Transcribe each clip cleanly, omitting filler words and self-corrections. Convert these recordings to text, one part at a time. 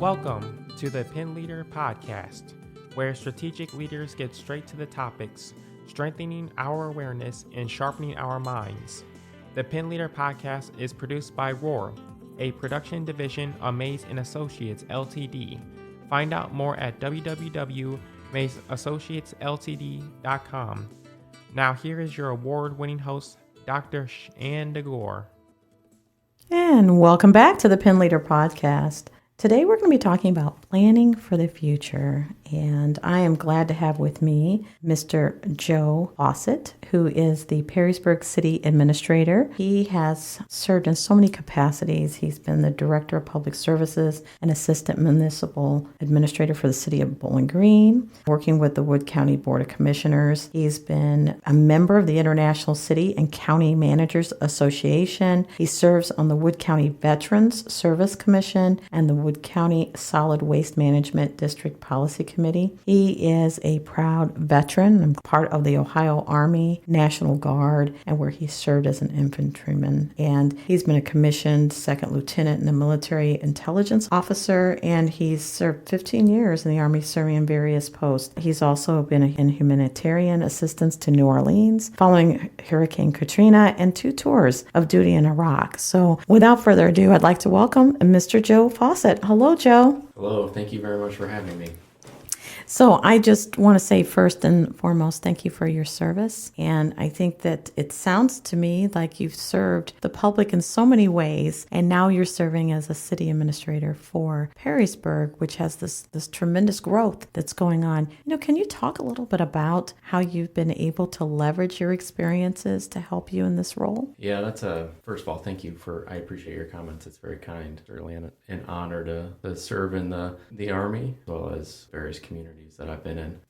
Welcome to the Pen Leader Podcast, where strategic leaders get straight to the topics, strengthening our awareness and sharpening our minds. The Pen Leader Podcast is produced by Roar, a production division of Mays & Associates Ltd. Find out more at www.maysassociatesltd.com. Now here is your award-winning host, Dr. Shanda Gore. And welcome back to the Pen Leader Podcast. Today we're going to be talking about planning for the future, and I am glad to have with me Mr. Joe Fawcett, who is the Perrysburg City Administrator. He has served in so many capacities. He's been the Director of Public Services and Assistant Municipal Administrator for the City of Bowling Green, working with the Wood County Board of Commissioners. He's been a member of the International City and County Managers Association. He serves on the Wood County Veterans Service Commission and the Wood County Solid Waste Management District Policy Committee. He is a proud veteran and part of the Ohio Army National Guard, and where he served as an infantryman. And he's been a commissioned second lieutenant and a military intelligence officer, and he's served 15 years in the Army, serving in various posts. He's also been in humanitarian assistance to New Orleans following Hurricane Katrina and 2 tours of duty in Iraq. So without further ado, I'd like to welcome Mr. Joe Fawcett. Hello, Joe. Hello. Thank you very much for having me. So I just want to say first and foremost, thank you for your service. And I think that it sounds to me like you've served the public in so many ways. And now you're serving as a city administrator for Perrysburg, which has this tremendous growth that's going on. Can you talk a little bit about how you've been able to leverage your experiences to help you in this role? Yeah, first of all, thank you I appreciate your comments. It's very kind. Certainly an honor to serve in the Army as well as various communities that I've been in.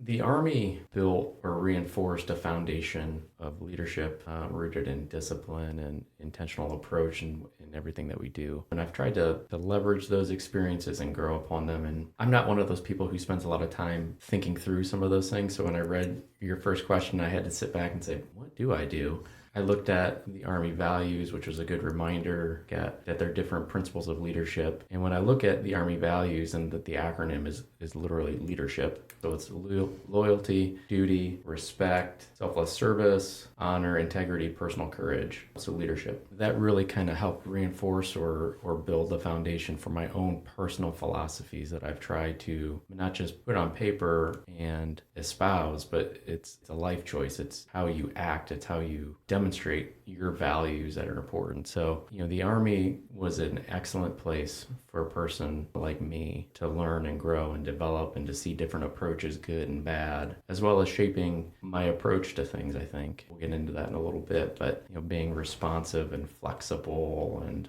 The Army built or reinforced a foundation of leadership rooted in discipline and intentional approach in everything that we do. And I've tried to leverage those experiences and grow upon them. And I'm not one of those people who spends a lot of time thinking through some of those things. So when I read your first question, I had to sit back and say, what do I do? I looked at the Army values, which was a good reminder that there are different principles of leadership. And when I look at the Army values, and that the acronym is literally leadership. So it's loyalty, duty, respect, selfless service, honor, integrity, personal courage. So leadership. That really kind of helped reinforce or build the foundation for my own personal philosophies that I've tried to not just put on paper and espouse, but it's a life choice. It's how you act. It's how you demonstrate your values that are important. So, the Army was an excellent place for a person like me to learn and grow and develop and to see different approaches, good and bad, as well as shaping my approach to things, I think. We'll get into that in a little bit, but, being responsive and flexible and...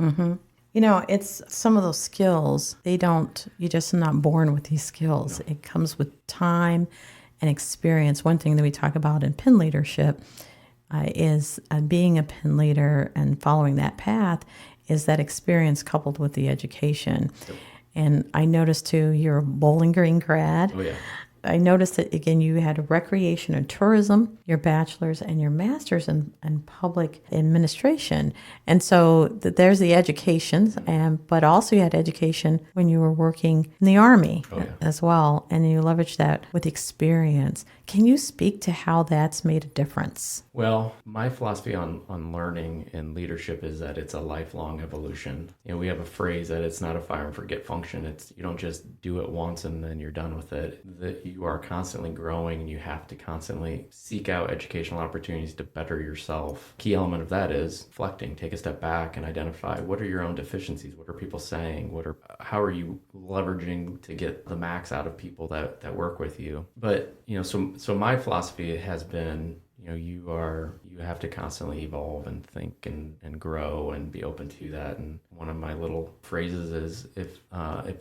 Mm-hmm. It's some of those skills, you're just not born with these skills. No. It comes with time and experience. One thing that we talk about in pen leadership is being a pen leader and following that path is that experience coupled with the education. Yep. And I noticed too, you're a Bowling Green grad. Oh, yeah. I noticed that, again, you had recreation and tourism, your bachelor's and your master's in public administration. And so there's the education, but also you had education when you were working in the Army as well. And you leveraged that with experience. Can you speak to how that's made a difference? Well, my philosophy on learning and leadership is that it's a lifelong evolution. We have a phrase that it's not a fire and forget function. You don't just do it once and then you're done with it. That you are constantly growing and you have to constantly seek out educational opportunities to better yourself. Key element of that is reflecting. Take a step back and identify what are your own deficiencies? What are people saying? How are you leveraging to get the max out of people that work with you? But, so my philosophy has been, you have to constantly evolve and think and grow and be open to that. And one of my little phrases is if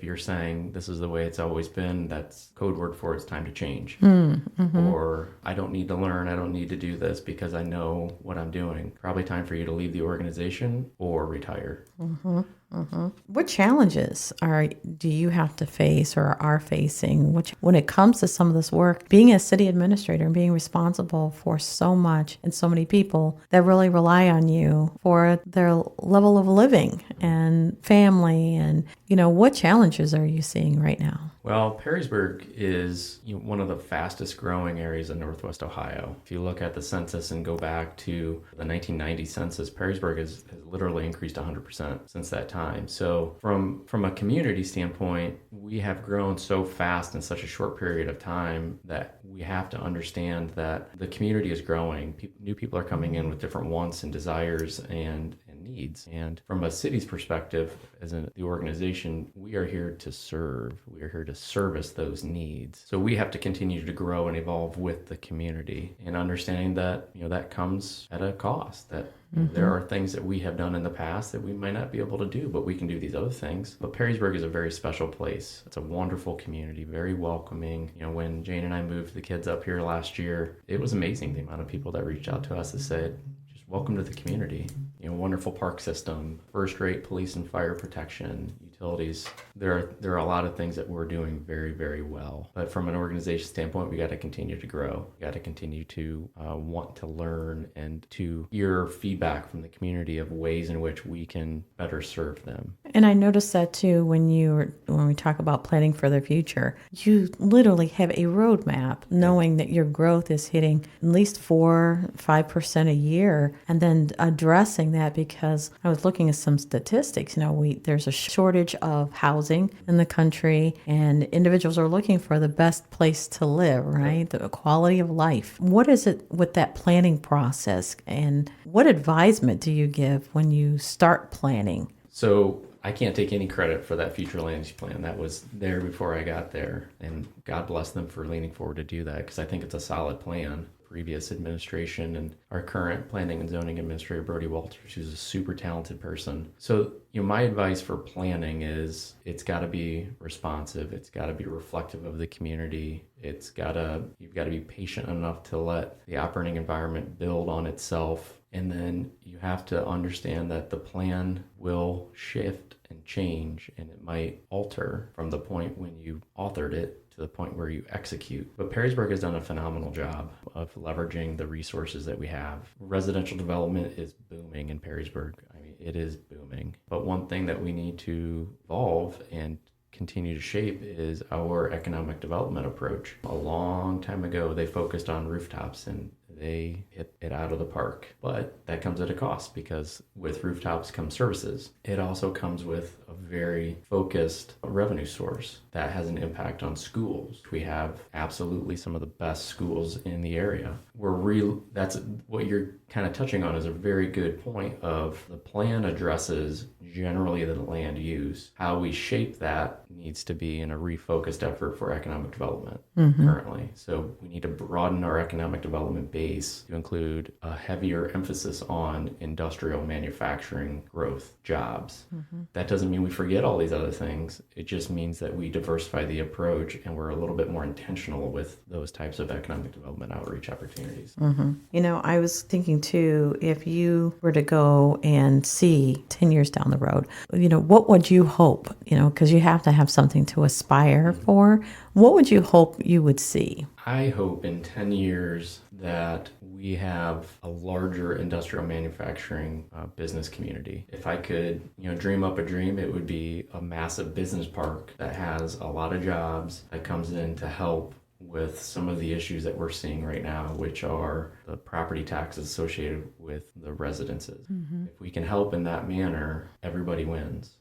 you're saying this is the way it's always been, that's code word for it's time to change. Mm-hmm. Or I don't need to learn, I don't need to do this because I know what I'm doing. Probably time for you to leave the organization or retire. Mm-hmm. What challenges do you have to face or are facing when it comes to some of this work, being a city administrator and being responsible for so much and so many people that really rely on you for their level of living and family, and what challenges are you seeing right now? Well, Perrysburg is one of the fastest growing areas in Northwest Ohio. If you look at the census and go back to the 1990 census, Perrysburg has literally increased 100% since that time. So from a community standpoint, we have grown so fast in such a short period of time that we have to understand that the community is growing. New people are coming in with different wants and desires and needs. And from a city's perspective, as in the organization, we are here to serve. We are here to service those needs. So we have to continue to grow and evolve with the community, and understanding that, that comes at a cost, that there are things that we have done in the past that we might not be able to do, but we can do these other things. But Perrysburg is a very special place. It's a wonderful community, very welcoming. When Jane and I moved the kids up here last year, it was amazing the amount of people that reached out to us and said, welcome to the community. Wonderful park system, first-rate police and fire protection, utilities. There are a lot of things that we're doing very, very well. But from an organization standpoint, we got to continue to grow. We got to continue to want to learn and to hear feedback from the community of ways in which we can better serve them. And I noticed that too when we talk about planning for the future. You literally have a roadmap, knowing that your growth is hitting at least 4-5% a year, and then addressing that, because I was looking at some statistics. There's a shortage of housing in the country, and individuals are looking for the best place to live, right? The quality of life. What is it with that planning process, and what advisement do you give when you start planning? So I can't take any credit for that future land use plan. That was there before I got there, and God bless them for leaning forward to do that, because I think it's a solid plan. Previous administration and our current planning and zoning administrator, Brody Walters, who's a super talented person. So, my advice for planning is it's got to be responsive. It's got to be reflective of the community. You've got to be patient enough to let the operating environment build on itself. And then you have to understand that the plan will shift and change, and it might alter from the point when you authored it to the point where you execute. But Perrysburg has done a phenomenal job of leveraging the resources that we have. Residential development is booming in Perrysburg. It is booming. But one thing that we need to evolve and continue to shape is our economic development approach. A long time ago, they focused on rooftops, and they hit it out of the park. But that comes at a cost, because with rooftops come services. It also comes with a very focused revenue source that has an impact on schools. We have absolutely some of the best schools in the area. That's what you're kind of touching on, is a very good point of the plan addresses generally the land use. How we shape that needs to be in a refocused effort for economic development currently. So we need to broaden our economic development base to include a heavier emphasis on industrial manufacturing growth, jobs. That doesn't mean we forget all these other things. It just means that we diversify the approach, and we're a little bit more intentional with those types of economic development outreach opportunities. I was thinking too, if you were to go and see 10 years down the road, what would you hope, because you have to have something to aspire for. What would you hope you would see? I hope in 10 years that we have a larger industrial manufacturing business community. If I could, dream up a dream, it would be a massive business park that has a lot of jobs, that comes in to help with some of the issues that we're seeing right now, which are the property taxes associated with the residences. If we can help in that manner, everybody wins.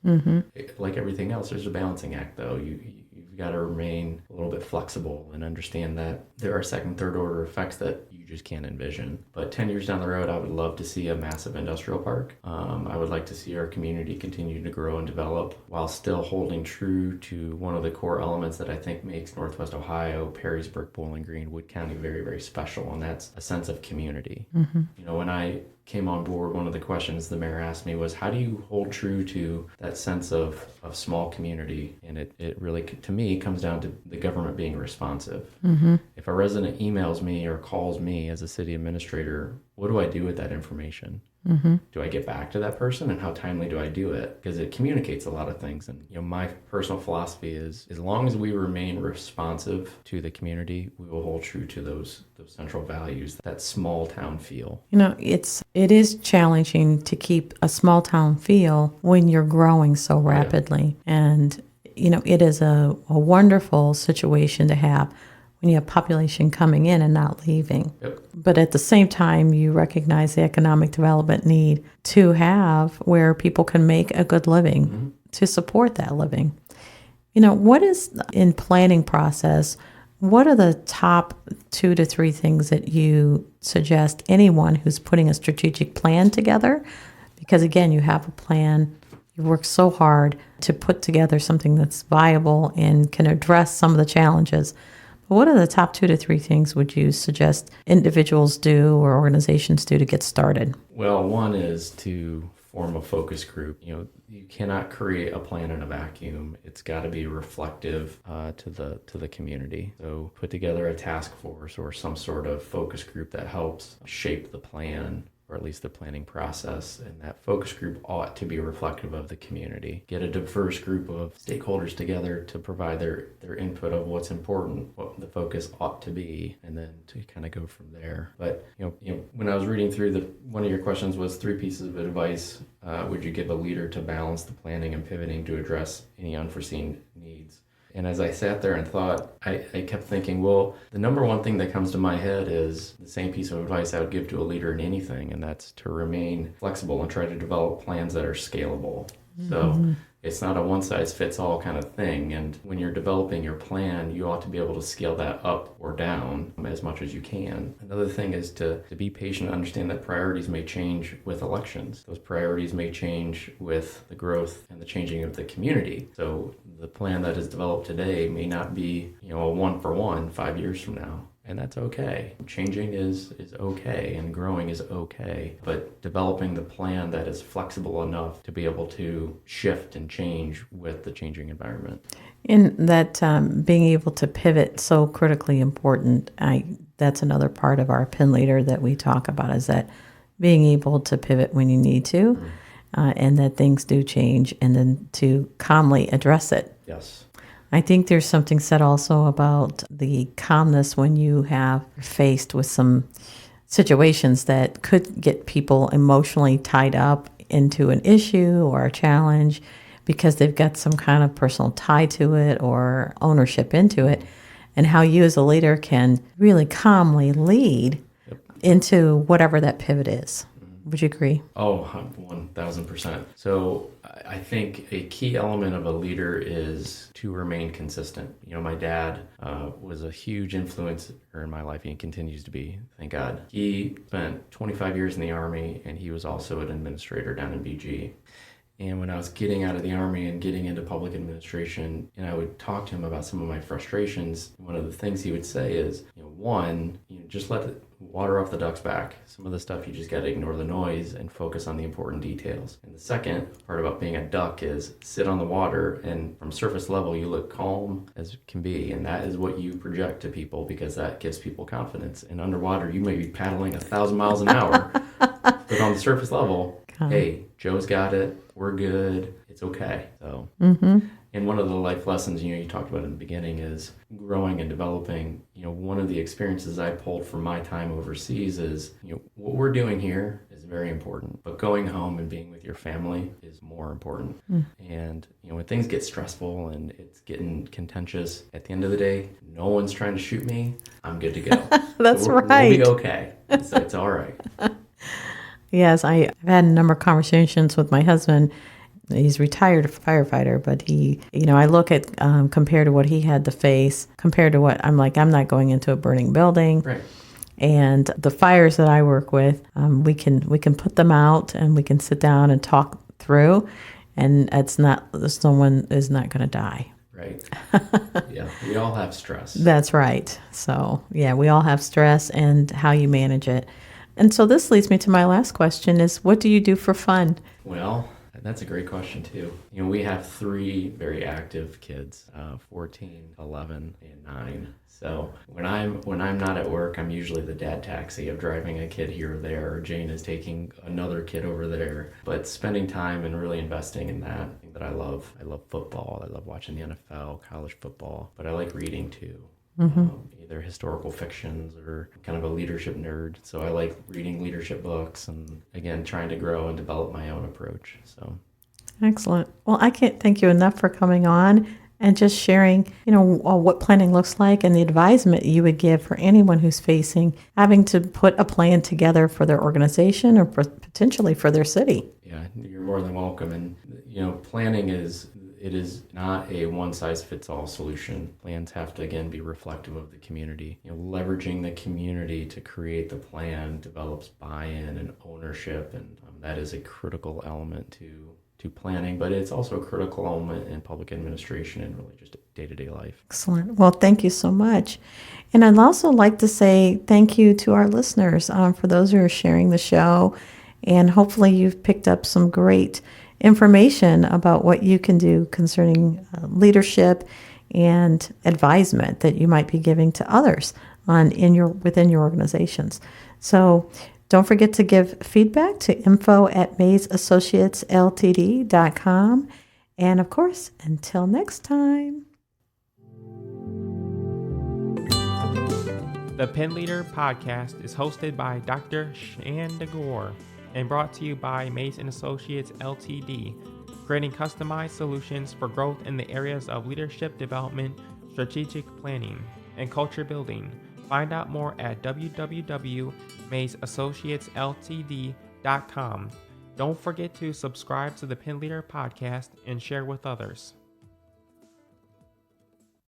Like everything else, there's a balancing act, though. You've got to remain a little bit flexible and understand that there are second, third order effects that you just can't envision. But 10 years down the road, I would love to see a massive industrial park. I would like to see our community continue to grow and develop while still holding true to one of the core elements that I think makes Northwest Ohio, Perrysburg, Bowling Green, Wood County very, very special, and that's a sense of community. When I came on board, one of the questions the mayor asked me was, how do you hold true to that sense of small community? And it really, to me, comes down to the government being responsive. If a resident emails me or calls me as a city administrator, what do I do with that information? Do I get back to that person, and how timely do I do it? Because it communicates a lot of things. And my personal philosophy is, as long as we remain responsive to the community, we will hold true to those central values, that small town feel. It is challenging to keep a small town feel when you're growing so rapidly. And it is a wonderful situation to have when you have population coming in and not leaving. Yep. But at the same time, you recognize the economic development need to have where people can make a good living to support that living. What is in planning process? What are the top 2 to 3 things that you suggest anyone who's putting a strategic plan together? Because again, you have a plan. You work so hard to put together something that's viable and can address some of the challenges. What are the top 2 to 3 things would you suggest individuals do or organizations do to get started? Well, one is to form a focus group. You cannot create a plan in a vacuum. It's got to be reflective to the community. So put together a task force or some sort of focus group that helps shape the plan, or at least the planning process, and that focus group ought to be reflective of the community. Get a diverse group of stakeholders together to provide their input of what's important, what the focus ought to be, and then to kind of go from there. But when I was reading through one of your questions was 3 pieces of advice would you give a leader to balance the planning and pivoting to address any unforeseen needs? And as I sat there and thought, I kept thinking, well, the number one thing that comes to my head is the same piece of advice I would give to a leader in anything, and that's to remain flexible and try to develop plans that are scalable. So it's not a one-size-fits-all kind of thing. And when you're developing your plan, you ought to be able to scale that up or down as much as you can. Another thing is to be patient and understand that priorities may change with elections. Those priorities may change with the growth and the changing of the community. So the plan that is developed today may not be, a 1-for-1 5 years from now. And that's okay. Changing is okay, and growing is okay. But developing the plan that is flexible enough to be able to shift and change with the changing environment. In that being able to pivot, so critically important. That's another part of our PIN leader that we talk about, is that being able to pivot when you need to, and that things do change, and then to calmly address it. Yes. I think there's something said also about the calmness when you have faced with some situations that could get people emotionally tied up into an issue or a challenge because they've got some kind of personal tie to it or ownership into it, and how you as a leader can really calmly lead into whatever that pivot is. Would you agree? Oh, 1,000%. So I think a key element of a leader is to remain consistent. My dad was a huge influence in my life, and he continues to be, thank God. He spent 25 years in the Army, and he was also an administrator down in BG. And when I was getting out of the Army and getting into public administration, and I would talk to him about some of my frustrations, one of the things he would say is, just let it water off the duck's back. Some of the stuff you just got to ignore the noise and focus on the important details. And the second part about being a duck is sit on the water, and from surface level, you look calm as can be. And that is what you project to people, because that gives people confidence. And underwater, you may be paddling 1,000 miles an hour, but on the surface level, hey, Joe's got it. We're good. It's okay. So, and one of the life lessons, you talked about in the beginning is growing and developing. One of the experiences I pulled from my time overseas is, what we're doing here is very important, but going home and being with your family is more important. And, when things get stressful and it's getting contentious, at the end of the day, no one's trying to shoot me. I'm good to go. That's so right. We'll be okay. So it's all right. Yes, I've had a number of conversations with my husband. He's retired firefighter, but I look at compared to what he had to face, compared to what I'm not going into a burning building. Right. And the fires that I work with, we can put them out and we can sit down and talk through, and someone is not going to die. Right. Yeah, we all have stress. That's right. So yeah, we all have stress, and how you manage it. And so this leads me to my last question is, what do you do for fun? Well, That's a great question too. We have 3 very active kids, 14, 11, and 9. So when I'm not at work, I'm usually the dad taxi of driving a kid here or there, or Jane is taking another kid over there. But spending time and really investing in that, thing that I love. I love football. I love watching the NFL, college football, but I like reading too. Either historical fictions or kind of a leadership nerd. So I like reading leadership books and, again, trying to grow and develop my own approach. So Excellent. Well, I can't thank you enough for coming on and just sharing, what planning looks like and the advisement you would give for anyone who's facing having to put a plan together for their organization or potentially for their city. Yeah, you're more than welcome. And, planning is not a one-size-fits-all solution. Plans have to, again, be reflective of the community. Leveraging the community to create the plan develops buy-in and ownership, and that is a critical element to planning, but it's also a critical element in public administration and really just day-to-day life. Excellent. Well, thank you so much. And I'd also like to say thank you to our listeners for those who are sharing the show. And hopefully you've picked up some great information about what you can do concerning leadership and advisement that you might be giving to others within your organizations. So don't forget to give feedback to info@mazeassociatesltd.com. And of course, until next time. The Pen Leader Podcast is hosted by Dr. Shanda Gore and brought to you by Maze & Associates Ltd, creating customized solutions for growth in the areas of leadership development, strategic planning, and culture building. Find out more at www.mazeassociatesltd.com. Don't forget to subscribe to the Pen Leader Podcast and share with others.